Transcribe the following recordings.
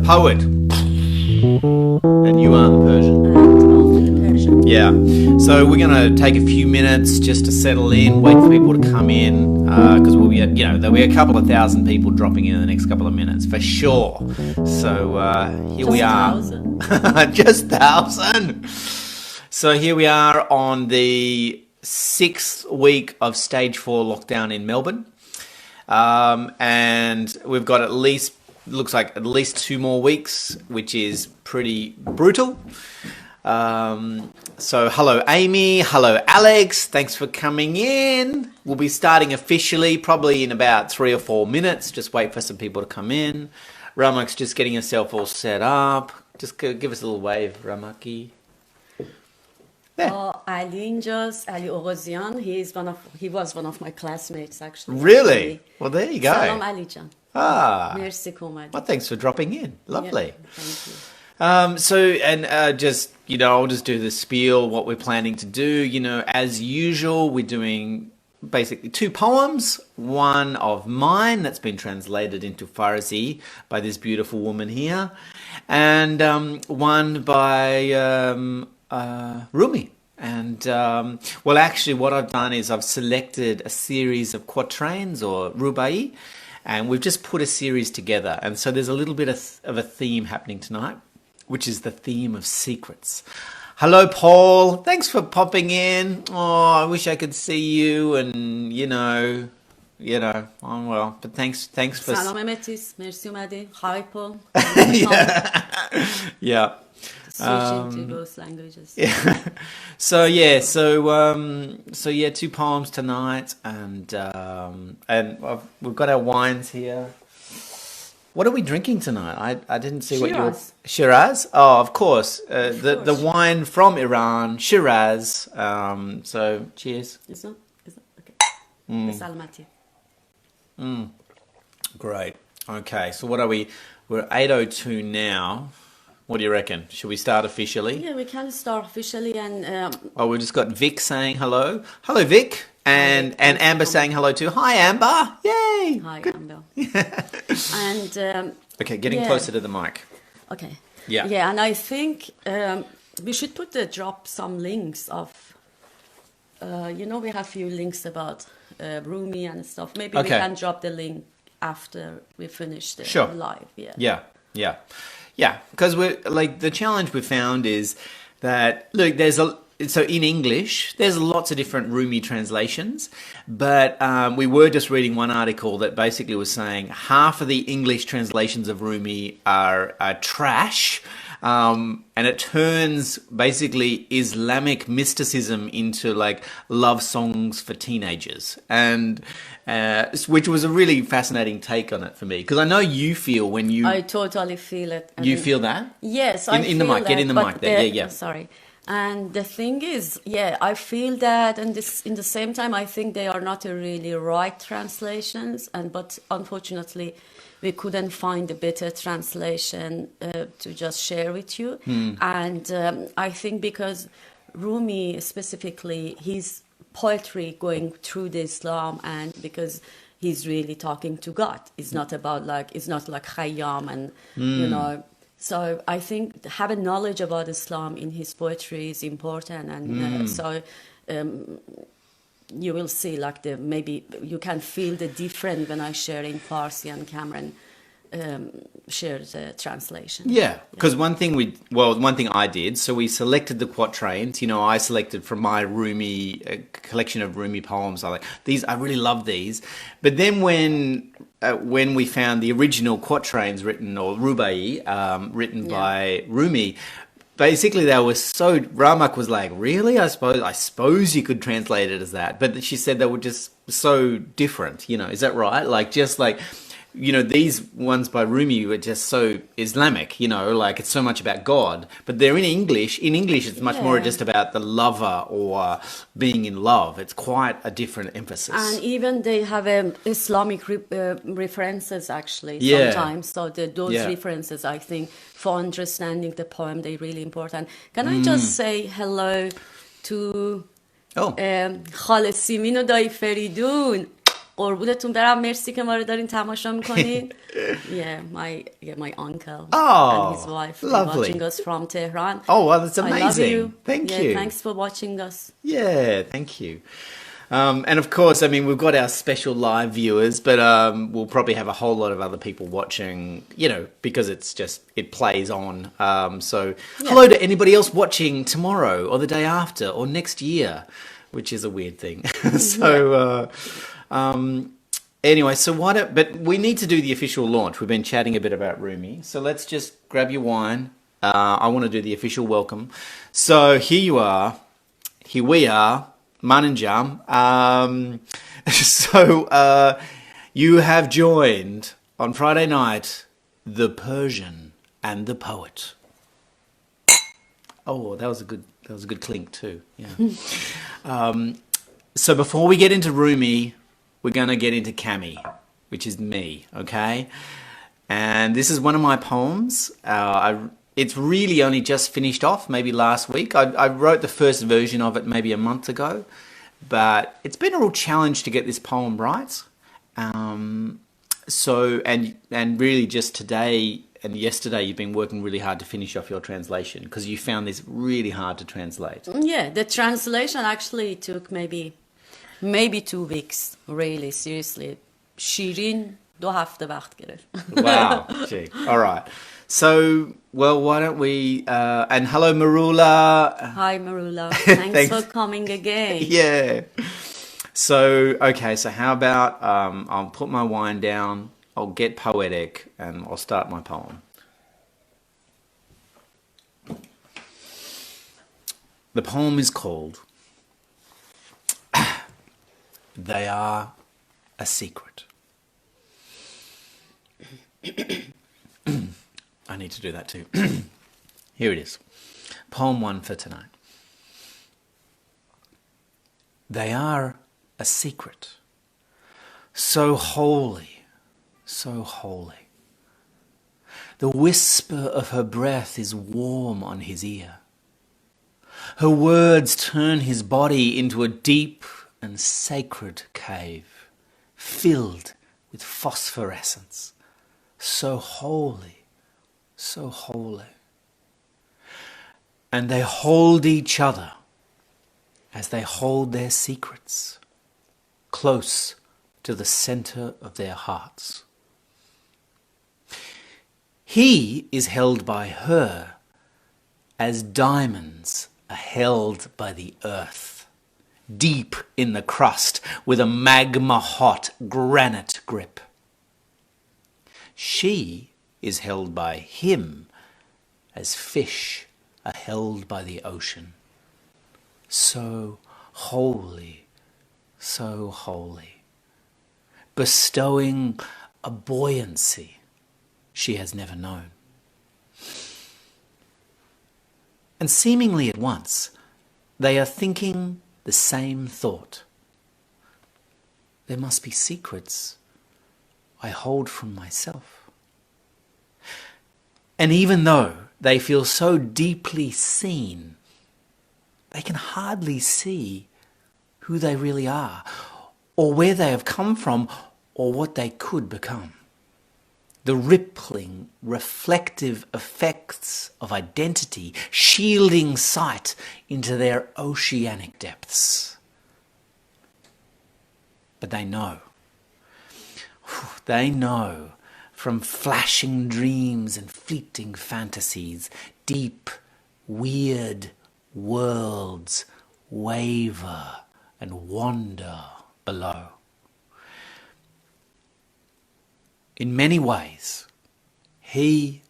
poet, and you are the Persian. Persian. Yeah. So we're going to take a few minutes just to settle in, wait for people to come in, because we'll be, there'll be a couple of thousand people dropping in the next couple of minutes for sure. So here we are. Just 1,000. So here we are on the 6th week of stage 4 lockdown in Melbourne. And we've got looks like at least 2 more weeks, which is pretty brutal. So hello Amy, hello Alex, thanks for coming in. We'll be starting officially probably in about 3 or 4 minutes. Just wait for some people to come in. Ramak's just getting herself all set up. Just give us a little wave, Ramaki. Ali اینجاست, Ali Oghazian. He was one of my classmates actually. Really? Well, there you go. Salam Ali Jan. Merci Komadi. Well, thanks for dropping in. Lovely. Yeah, thank you. I'll just do the spiel, what we're planning to do. As usual, we're doing basically 2 poems. One of mine that's been translated into Farsi by this beautiful woman here, and one by Rumi. And actually what I've done is I've selected a series of quatrains or rubai, and we've just put a series together. And so there's a little bit of a theme happening tonight, which is the theme of secrets. Hello, Paul. Thanks for popping in. Oh, I wish I could see you, and oh well. But thanks for. Salam Emetis. Merci اومدی. Hi, Paul. Yeah. Switching to both languages. Yeah. So 2 poems tonight, and we've got our wines here. What are we drinking tonight? I didn't see what you were... Shiraz? Oh, of course. The wine from Iran, Shiraz. So, cheers. Is that okay? Salmati. Great. Okay, so what are we? We're 8:02 now. What do you reckon? Should we start officially? Yeah, we can start officially, and we've just got Vic saying hello. Hello, Vic. And Amber saying hello too. Hi, Amber. Yay. Hi, Amber. And okay, getting closer to the mic. Okay. Yeah. Yeah, and I think we should drop some links of we have few links about Rumi and stuff. Maybe we can drop the link after we finish the live. Yeah, because we're like, the challenge we found is that, look, so in English, there's lots of different Rumi translations, but we were just reading one article that basically was saying half of the English translations of Rumi are trash, and it turns basically Islamic mysticism into like love songs for teenagers, and which was a really fascinating take on it for me, because I know you feel when you... I totally feel it. You feel that? Yes, I feel the mic. that, get in the mic there. Yeah. Sorry. And the thing is, I feel that, and in the same time, I think they are not really right translations, but unfortunately, we couldn't find a better translation to just share with you. And I think because Rumi specifically, his poetry going through the Islam, and because he's really talking to God, it's not about it's not like Khayyam and So I think having knowledge about Islam in his poetry is important, and you will see maybe you can feel the difference when I share in Farsi and Cameron share the translation. Yeah, because one thing I did, so we selected the quatrains. I selected from my Rumi collection of Rumi poems. I really love these. But then when we found the original quatrains written, or rubai, written by Rumi, basically they were so... Ramak was like, really? I suppose you could translate it as that. But she said they were just so different, is that right? These ones by Rumi were just so Islamic, it's so much about God. But they're in English. In English, it's much more just about the lover or being in love. It's quite a different emphasis. And even they have Islamic references, actually, sometimes. So those references, I think, for understanding the poem, they're really important. Can I just say hello to Khale Simin و دایی فریدون. قربونتون برم مرسی که ما رو دارین تماشا میکنین. My uncle and his wife lovely. watching us from Tehran. Oh, well, that's I love amazing. you. Thank you. Thanks for watching us. Yeah, thank you. And of course, I mean, we've got our special live viewers, but we'll probably have a whole lot of other people watching, you know, because it plays on. Hello to anybody else watching tomorrow or the day after or next year, which is a weird thing. Anyway, but we need to do the official launch. We've been chatting a bit about Rumi. So let's just grab your wine. I want to do the official welcome. So here you are. Here we are. Mananjam. You have joined on Friday night the Persian and the poet. Oh, that was a good clink too. Yeah. So before we get into Rumi, we're going to get into Cami, which is me, okay? And this is one of my poems. It's really only just finished off, maybe last week. I wrote the first version of it maybe a month ago, but it's been a real challenge to get this poem right. And really just today and yesterday you've been working really hard to finish off your translation because you found this really hard to translate. Yeah, the translation actually took maybe 2 weeks, really, seriously. Shirin 2 هفته وقت گرفت. Wow, gee. All right. So, well, why don't we, and hello Marula. Hi Marula, thanks for coming again. Yeah. So, okay, so how about, I'll put my wine down, I'll get poetic, and I'll start my poem. The poem is called They Are a Secret. I need to do that too. Here it is. Poem 1 for tonight. They are a secret. So holy, so holy. The whisper of her breath is warm on his ear. Her words turn his body into a deep and sacred cave, filled with phosphorescence. So holy, so holy. And they hold each other as they hold their secrets close to the center of their hearts. He is held by her as diamonds are held by the earth, deep in the crust with a magma-hot granite grip. She is held by him as fish are held by the ocean. So holy, so holy, bestowing a buoyancy she has never known. And seemingly at once, they are thinking the same thought. There must be secrets I hold from myself. And even though they feel so deeply seen, they can hardly see who they really are, or where they have come from, or what they could become. The rippling, reflective effects of identity shielding sight into their oceanic depths. But they know from flashing dreams and fleeting fantasies, deep, weird worlds waver and wander below. In many ways, he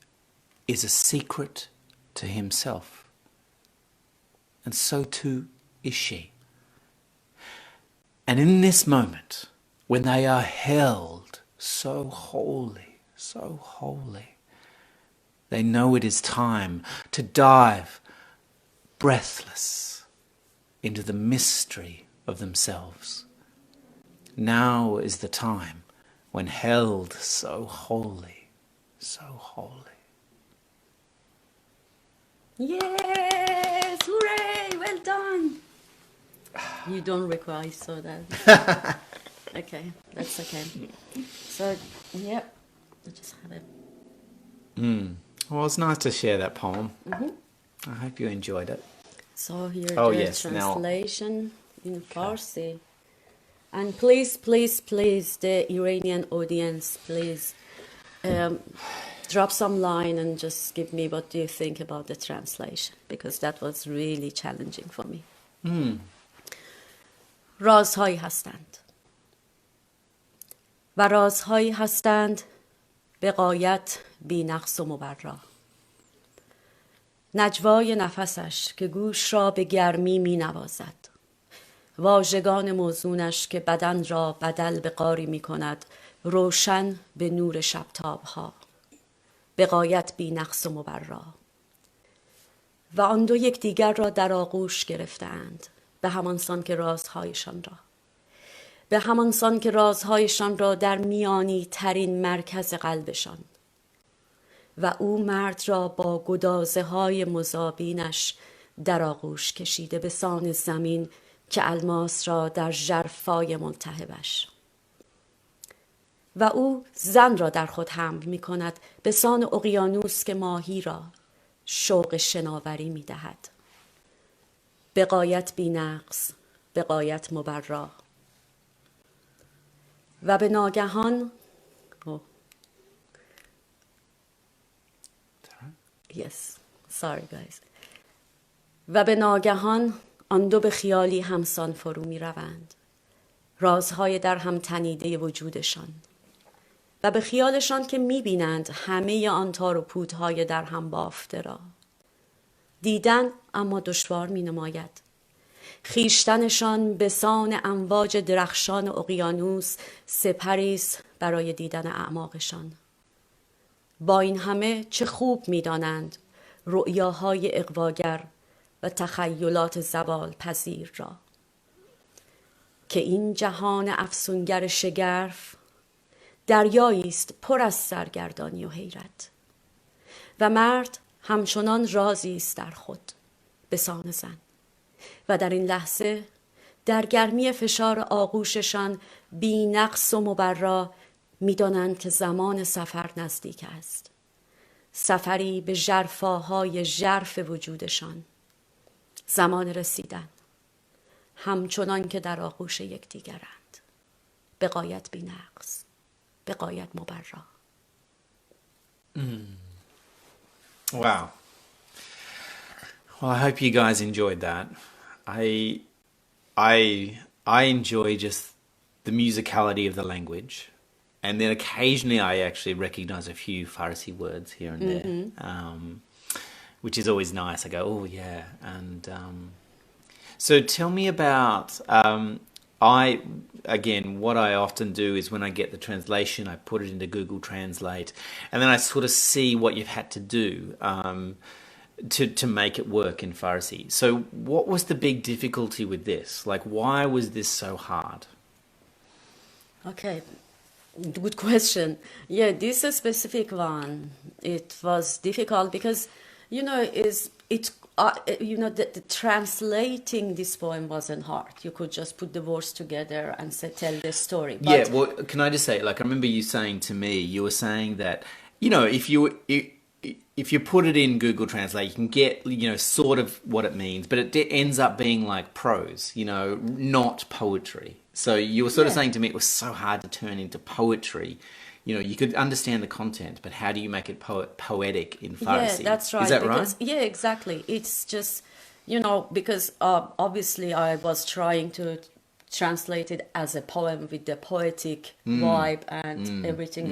is a secret to himself, and so too is she. And in this moment, when they are held so holy, they know it is time to dive breathless into the mystery of themselves. Now is the time when held so holy, so holy. Yes, hooray, well done. You don't require so that. Okay, that's okay. So, yeah, I just have it. Well, it's nice to share that poem. I hope you enjoyed it. So here Oh, the yes, now... translation in Farsi. And please, please, please, the Iranian audience, please drop some line and just give me what do you think about the translation, because that was really challenging for me. رازهایی هستند و رازهایی هستند به غایت بی نقص و مبرا. نجوای نفسش که گوش را به گرمی می نوازد، واژگان موزونش که بدن را بدل به قاری می کند، روشن به نور شبتاب ها، به غایت بی نقص و مبرا. و آن دو یکدیگر را در آغوش گرفتند، به همان سان که رازهایشان را، به همان سان که رازهایشان را در میانی ترین مرکز قلبشان. و او مرد را با گدازه های مذابینش در آغوش کشیده به سان زمین که الماس را در ژرفای ملتهبش. و او زن را در خود حمل می کند به سان اقیانوس که ماهی را شوق شناوری می دهد، به غایت بی نقص، به غایت مبرا. و به ناگهان Yes, sorry guys. و به ناگهان آن دو به خیالی همسان فرو می روند، رازهای در هم تنیده وجودشان، و به خیالشان که می بینند همه آن تار و پودهای در هم بافته را. دیدن اما دشوار می نماید. خیشتنشان به سان امواج درخشان اقیانوس سپریست برای دیدن اعماقشان. با این همه چه خوب می دانند رؤیاهای اغواگر و تخیلات زوال پذیر را، که این جهان افسونگر شگرف دریایی است پر از سرگردانی و حیرت، و مرد همچنان رازی است در خود به سان زن. و در این لحظه در گرمی فشار آغوششان بی نقص و مبرا می‌دانند که زمان سفر نزدیک است، سفری به ژرفاهای ژرف وجودشان، زمان رسیدن، همچنان که در آغوش یکدیگرند، به غایت بی نقص، به غایت مبرا. Wow. Well, I hope you guys enjoyed that. I enjoy just the musicality of the language, and then occasionally I actually recognize a few Farsi words here and there, which is always nice. I go, oh yeah, and so tell me about. What I often do is when I get the translation, I put it into Google Translate, and then I sort of see what you've had to do to make it work in Farsi. So what was the big difficulty with this? Like, why was this so hard? Okay, good question. Yeah, this specific one, it was difficult because, the translating this poem wasn't hard. You could just put the words together and tell the story. But yeah, well, can I just say, like, I remember you saying to me, you were saying that, if you put it in Google Translate, you can get, sort of what it means, but it ends up being like prose, not poetry. So you were sort of saying to me it was so hard to turn into poetry. You could understand the content, but how do you make it poetic in Farsi? Yeah, that's right. Is that right? Yeah, exactly. It's just, because obviously I was trying to translate it as a poem with the poetic vibe and everything,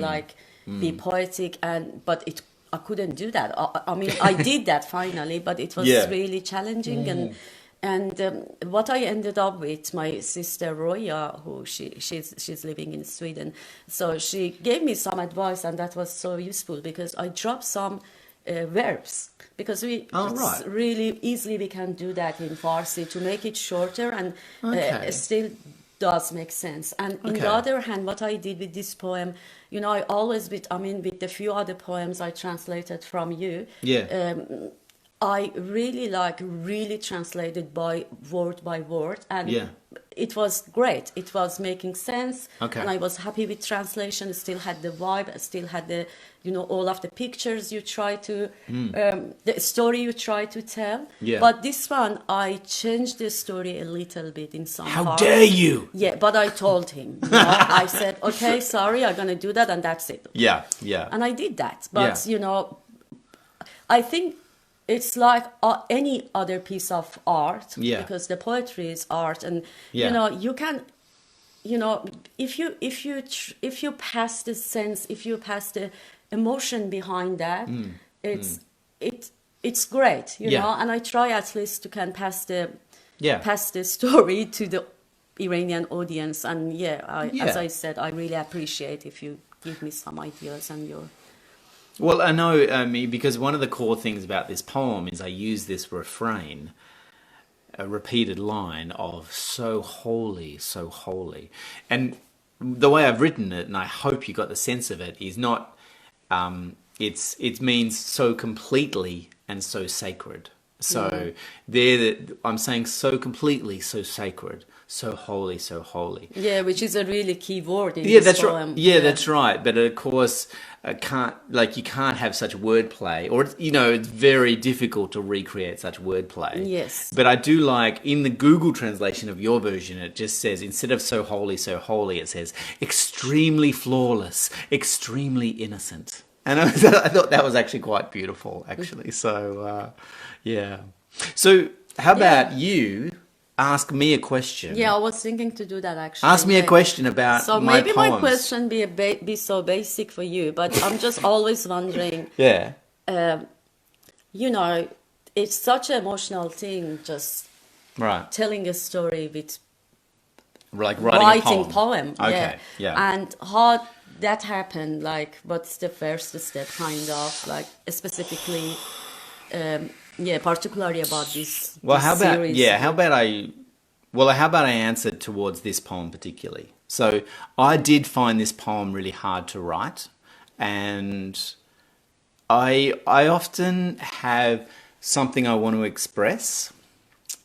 be poetic, but I couldn't do that. I mean, I did that finally, but it was really challenging. And what I ended up with, my sister Roya, who she's living in Sweden, so she gave me some advice, and that was so useful because I dropped some verbs, because really easily we can do that in Farsi to make it shorter and still does make sense. And on the other hand, what I did with this poem, I always with the few other poems I translated from you, I really translated by word, and it was great. It was making sense, Okay. and I was happy with translation. It still had the vibe. It still had the, all of the pictures you try to, the story you try to tell. Yeah. But this one, I changed the story a little bit in some How parts. dare you? Yeah, but I told him. I said, okay, sorry, I'm gonna do that, and that's it. Yeah, yeah. And I did that. But Yeah. I think it's like any other piece of art, Yeah. because the poetry is art, and Yeah. you can, if you pass the sense, if you pass the emotion behind that, it's great, Yeah. And I try at least to can pass Yeah. the story to the Iranian audience, and as Yeah. I said, I really appreciate if you give me some ideas and your. Well, I know, because one of the core things about this poem is I use this refrain, a repeated line of so holy, so holy. And the way I've written it, and I hope you got the sense of it, is not, it means so completely and so sacred. So I'm saying so completely, so sacred, so holy, so holy. Yeah, which is a really key word in Yeah, this that's poem. right. Yeah, that's right. But of course, you can't have such wordplay, or it's very difficult to recreate such wordplay. Yes. But I do like in the Google translation of your version, it just says instead of so holy, it says extremely flawless, extremely innocent. And I thought that was actually quite beautiful, actually. So, yeah. So, how about you ask me a question? Yeah, I was thinking to do that actually. Ask me a question about so my maybe poems. my question be so basic for you, but I'm just always wondering. Yeah. It's such an emotional thing, just Right. telling a story with Like writing a poem. Okay. Yeah. And how that happened, like what's the first step, kind of, like specifically, particularly about this. Well, this how about series. how about I answer towards this poem particularly? So I did find this poem really hard to write, and I often have something I want to express,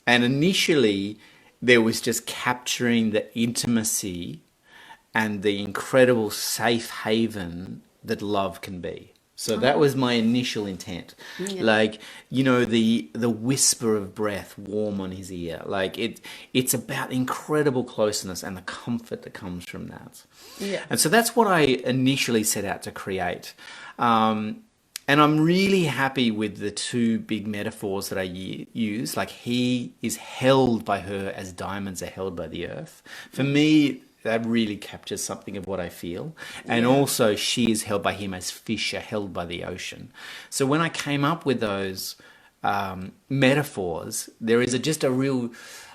and initially there was just capturing the intimacy and the incredible safe haven that love can be. So that was my initial intent. Yeah. Like, the whisper of breath warm on his ear. Like it's about incredible closeness and the comfort that comes from that. Yeah. And so that's what I initially set out to create. And I'm really happy with the two big metaphors that I use. Like, he is held by her as diamonds are held by the earth. For me, that really captures something of what I feel. And also, she is held by him as fish are held by the ocean. So when I came up with those metaphors, there is just a real,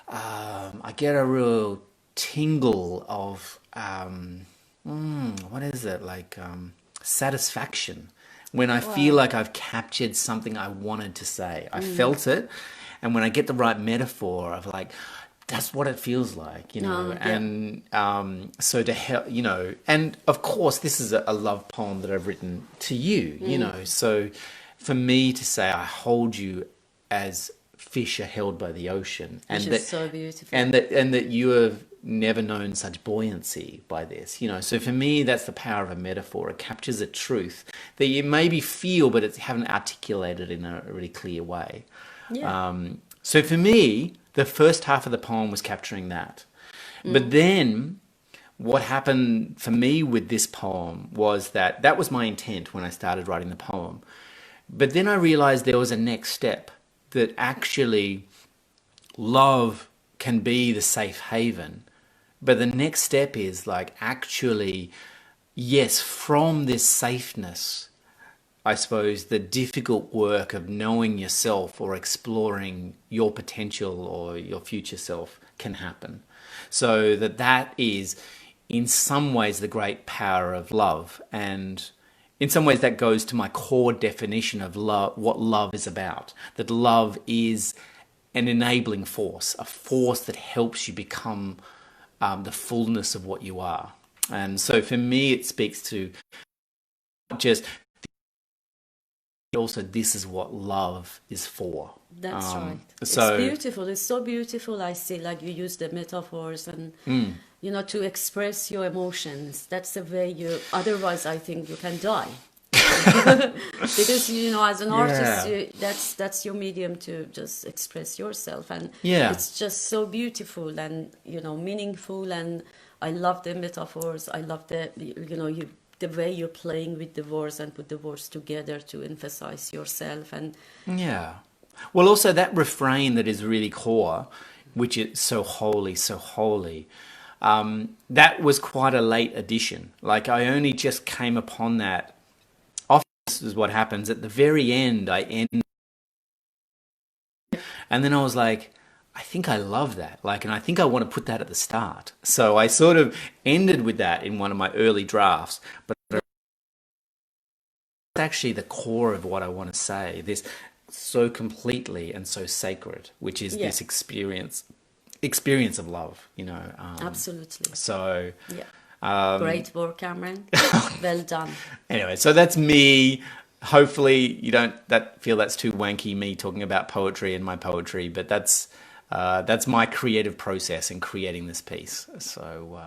I get a real tingle of, what is it, like satisfaction. When I feel like I've captured something I wanted to say. I felt it. And when I get the right metaphor of like, that's what it feels like, And so to help, and of course, this is a love poem that I've written to you, So for me to say, I hold you as fish are held by the ocean. Which is so beautiful. And that you have never known such buoyancy by this, So for me, that's the power of a metaphor. It captures a truth that you maybe feel, but it haven't articulated in a really clear way. Yeah. So for me, the first half of the poem was capturing that. But then what happened for me with this poem was that was my intent when I started writing the poem. But then I realized there was a next step, that actually love can be the safe haven. But the next step is like, actually, yes, from this safeness, I suppose the difficult work of knowing yourself or exploring your potential or your future self can happen. So that is in some ways the great power of love. And in some ways that goes to my core definition of love, what love is about. That love is an enabling force, a force that helps you become the fullness of what you are. And so for me, it speaks to not just also this is what love is for. That's right. So It's beautiful. It's so beautiful. I see, like you use the metaphors and, to express your emotions. That's the way you, otherwise I think you can die. Because, as an artist, that's your medium to just express yourself. And it's just so beautiful and, meaningful. And I love the metaphors. I love the way you're playing with the words and put the words together to emphasize yourself. And well, also that refrain that is really core, which is so holy, so holy. That was quite a late addition. Like I only just came upon that. Often this is what happens at the very end. I end, and then I was like, I think I love that. And I think I want to put that at the start. So I sort of ended with that in one of my early drafts, but it's actually the core of what I want to say. This so completely and so sacred, which is this experience of love. absolutely. So great work, Cameron. Well done. Anyway, so that's me. Hopefully you don't feel that's too wanky, me talking about poetry and my poetry, but that's my creative process in creating this piece. So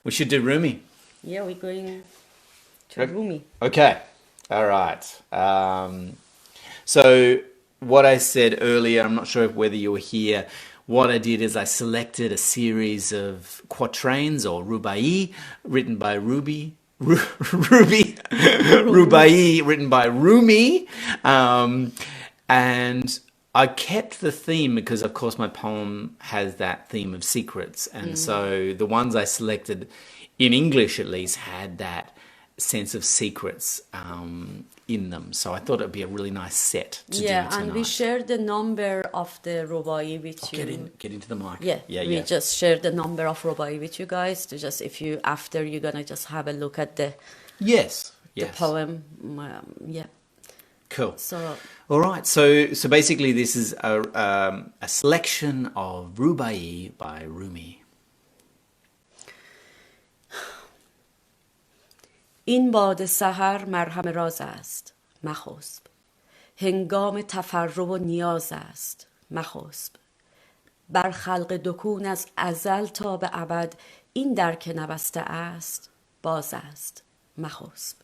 we should do Rumi. Yeah, we're going to Rumi. Okay. All right. So what I said earlier, I'm not sure whether you were here, what I did is I selected a series of quatrains or rubai written by Rumi, written by Rumi, and I kept the theme because, of course, my poem has that theme of secrets, and so the ones I selected, in English at least, had that sense of secrets in them. So I thought it would be a really nice set to do tonight. And we shared the number of the rubai with you. Get into the mic. We just shared the number of rubai with you guys to just, if you, after you're going to just have a look at the poem. Cool. So, all right. So basically this is a selection of rubai by Rumi. این باد سحر مرهم راز است مخسب هنگام تفرع و نیاز است مخسب بر خلق دکون از ازل تا به ابد این در که نبسته است باز است مخسب.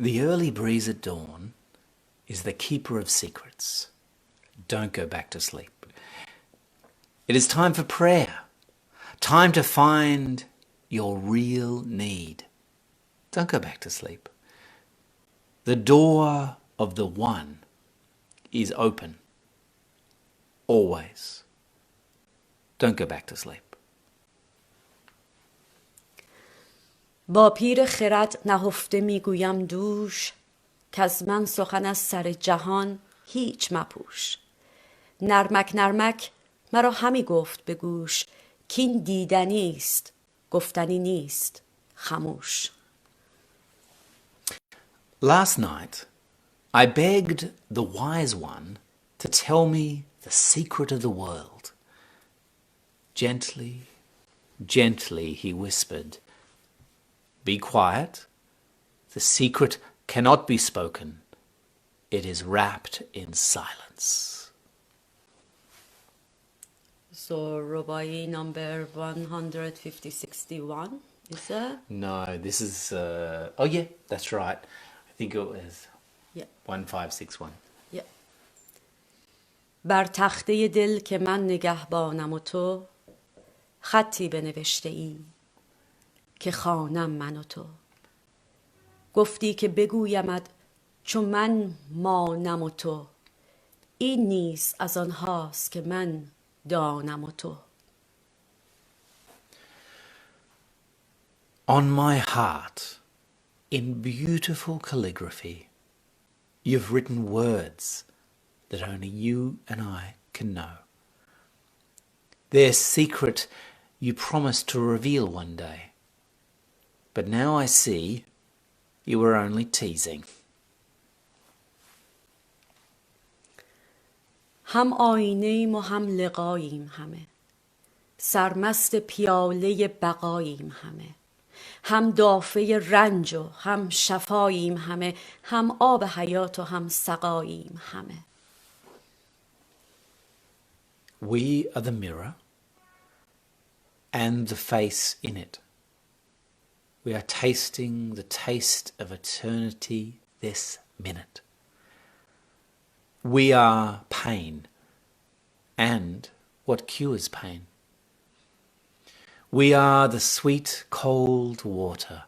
The early breeze at dawn is the keeper of secrets. Don't go back to sleep. It is time for prayer, time to find your real need. Don't go back to sleep. The door of the one is open. Always. Don't go back to sleep. با پیر خرد نهفته میگویم دوش که از من سخن از سر جهان هیچ مپوش. نرمک نرمک مرا همی گفت به گوش کین دیدنی است گفتنی نیست خاموش. Last night, I begged the wise one to tell me the secret of the world. Gently, gently, he whispered, "Be quiet. The secret cannot be spoken. It is wrapped in silence." So, Rubai number 150-61, is that? No, this is... that's right. I think it was 1561. Yeah. بر تخته دل که من نگهبانم و تو خطی بنوشته ای که خوانم من و تو گفتی که بگویمت چون من مانم و تو این نیز از آنهاست که من دانم و تو. On my heart, in beautiful calligraphy, you've written words that only you and I can know. Their secret you promised to reveal one day. But now I see you were only teasing. هم آینه‌ایم و هم لقاییم همه سرمست پیاله بقاییم همه هم دافع رنج و هم شفاییم همه، هم آب حیات و هم سقاییم همه. We are the mirror and the face in it. We are tasting the taste of eternity this minute. We are pain and what cures pain. We are the sweet cold water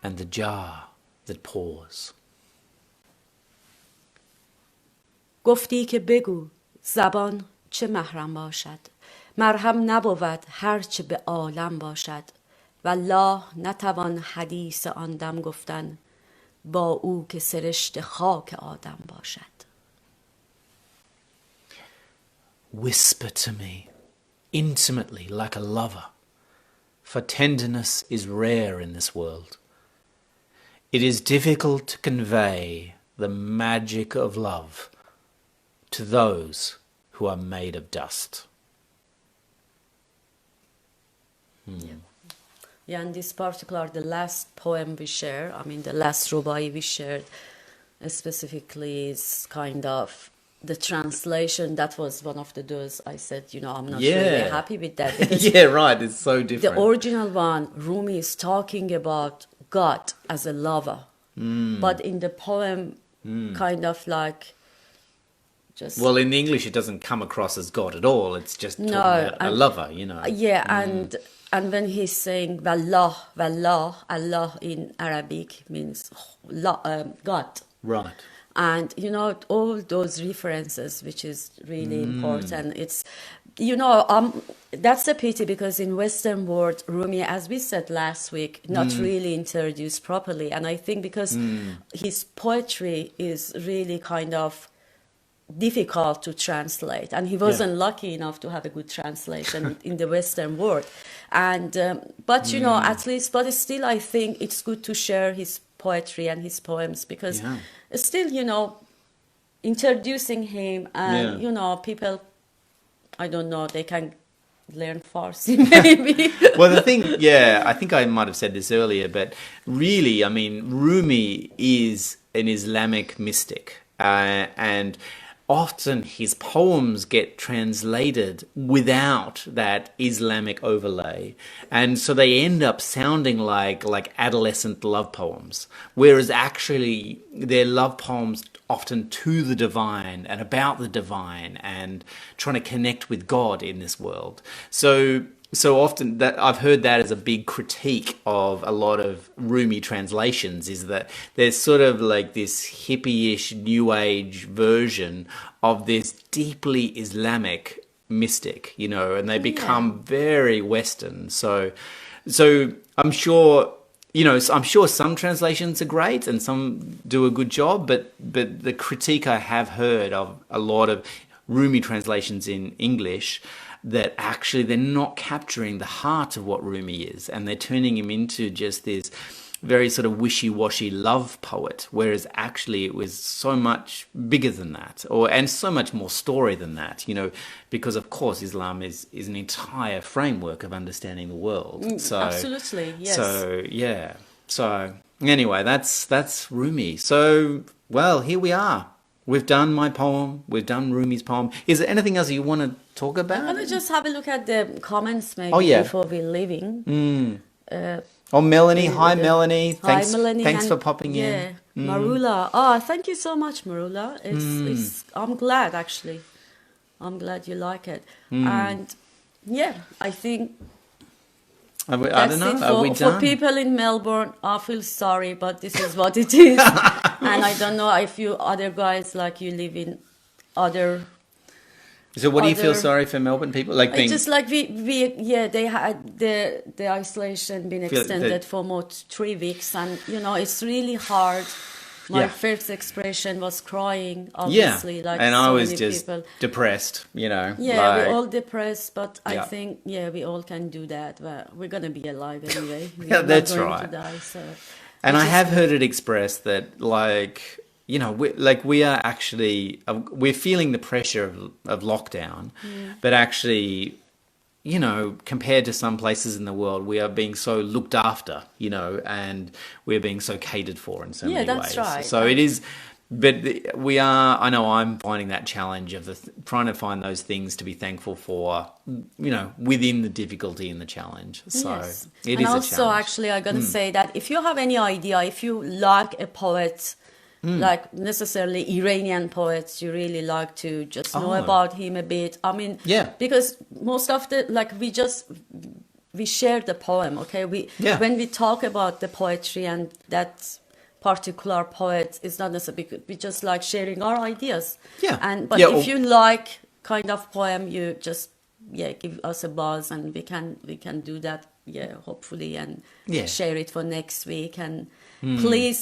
and the jar that pours. گفتی که بگو زبان چه محرم باشد، مرهم نبود هر چه به عالم باشد، والله نتوان حدیث آن دم گفتن، با او که سرشت خاک آدم باشد. Whisper to me intimately like a lover, for tenderness is rare in this world. It is difficult to convey the magic of love to those who are made of dust. Yeah, and this particular, the last poem we share, I mean the last rubai we shared specifically is kind of the translation. That was one of the those I said, you know, I'm not really happy with that. Because Yeah, right, it's so different. the original one, Rumi is talking about God as a lover. But in the poem, kind of like just... Well, in English it doesn't come across as God at all. It's just talking about a lover, you know. Yeah, and when he's saying Wallah, Wallah, Allah in Arabic means God. Right. And, you know, all those references, which is really important. It's, you know, that's a pity because in Western world, Rumi, as we said last week, not really introduced properly. And I think because his poetry is really kind of difficult to translate, and he wasn't lucky enough to have a good translation in the Western world. And but you know, at least, but still, I think it's good to share his poetry and his poems because still, you know, introducing him and you know, people, I don't know, they can learn Farsi maybe. Well, the thing, I think I might have said this earlier, but really, I mean, Rumi is an Islamic mystic, and often his poems get translated without that Islamic overlay, and so they end up sounding like adolescent love poems, whereas actually they're love poems often to the divine and about the divine and trying to connect with God in this world. So often that I've heard that as a big critique of a lot of Rumi translations, is that there's sort of like this hippie-ish new age version of this deeply Islamic mystic, you know, and they become very Western. So I'm sure, you know, I'm sure some translations are great and some do a good job, but the critique I have heard of a lot of Rumi translations in English, that actually they're not capturing the heart of what Rumi is, and they're turning him into just this very sort of wishy-washy love poet, whereas actually it was so much bigger than that, and so much more story than that, you know, because of course Islam is an entire framework of understanding the world. So absolutely, yes. So anyway, that's Rumi. So, well, here we are. We've done my poem. We've done Rumi's poem. Is there anything else you want to talk about? I'm going to just have a look at the comments maybe before we're leaving. Melanie. Hi, Melanie. Hi, Melanie. Thanks for popping in. Marula. Oh, thank you so much, Marula. I'm glad, actually. I'm glad you like it. And, I think... I don't know. Are we done? For people in Melbourne, I feel sorry, but this is what it is. And I don't know if you other guys, like you live in other... So what do you feel sorry for Melbourne people? Like being... Just like they had the isolation been extended for more 3 weeks. And, you know, it's really hard. My first expression was crying, obviously. Like and so I was many just people. depressed, you know. Yeah, we're all depressed, but I think, we all can do that. But we're going to be alive anyway. We're that's not going right. to die, so. And I have heard it expressed that, like, you know, we are actually, we're feeling the pressure of lockdown, but actually you know, compared to some places in the world, we are being so looked after, you know, and we're being so catered for in so many that's ways. right. So it is, but we are, I know I'm finding that challenge of trying to find those things to be thankful for, you know, within the difficulty and the challenge. So Yes. it And is a also, challenge. actually, I gotta say that if you have any idea, if you like a poet, like necessarily Iranian poets, you really like to just know Oh. about him a bit. I mean, Yeah. because most of the, like, we share the poem, okay? Yeah. When we talk about the poetry and that particular poet, it's not necessarily, we just like sharing our ideas. Yeah. But Yeah, if you like kind of poem, you just give us a buzz, and we can do that, hopefully, and Yeah. share it for next week. And please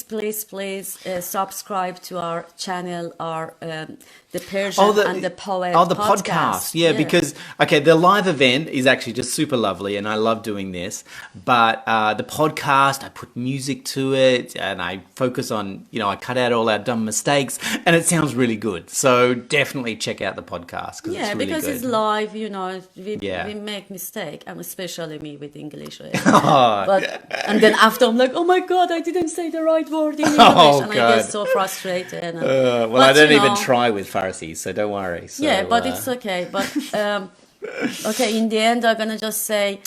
subscribe to our channel, our the Persian and the Poet the podcast. Yeah, because, okay, the live event is actually just super lovely and I love doing this. But the podcast, I put music to it and I focus on, you know, I cut out all our dumb mistakes and it sounds really good. So definitely check out the podcast because it's really because good. it's live, you know, we make mistake, and especially me with English. And then after I'm like, oh my God, I didn't say the right word in English, and I get so frustrated. And, well, I don't even try with Farsi, so don't worry. So, but it's okay. But okay, in the end, I'm gonna just say,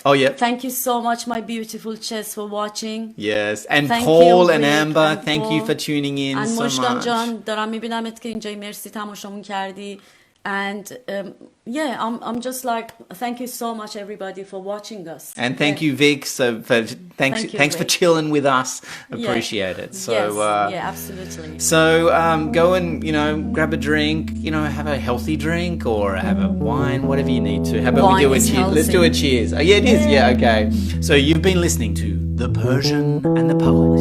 thank you so much, my beautiful chess, for watching. Yes, and Thank Paul you, and Rick, Amber, and thank you Paul. for tuning in And so مشتاق much. جان، دارم میبینمت که اینجای مرسی تماشامون کردی. And I'm just like, thank you so much, everybody, for watching us. And thank you, Vic. So thanks for Vic. chilling with us. Appreciate it. So absolutely. So go and, you know, grab a drink. You know, have a healthy drink or have a wine, whatever you need to. How about we do a Wine is cheers? Let's do a cheers. Oh yeah, it is. Yeah, okay. So you've been listening to The Persian and the Poet.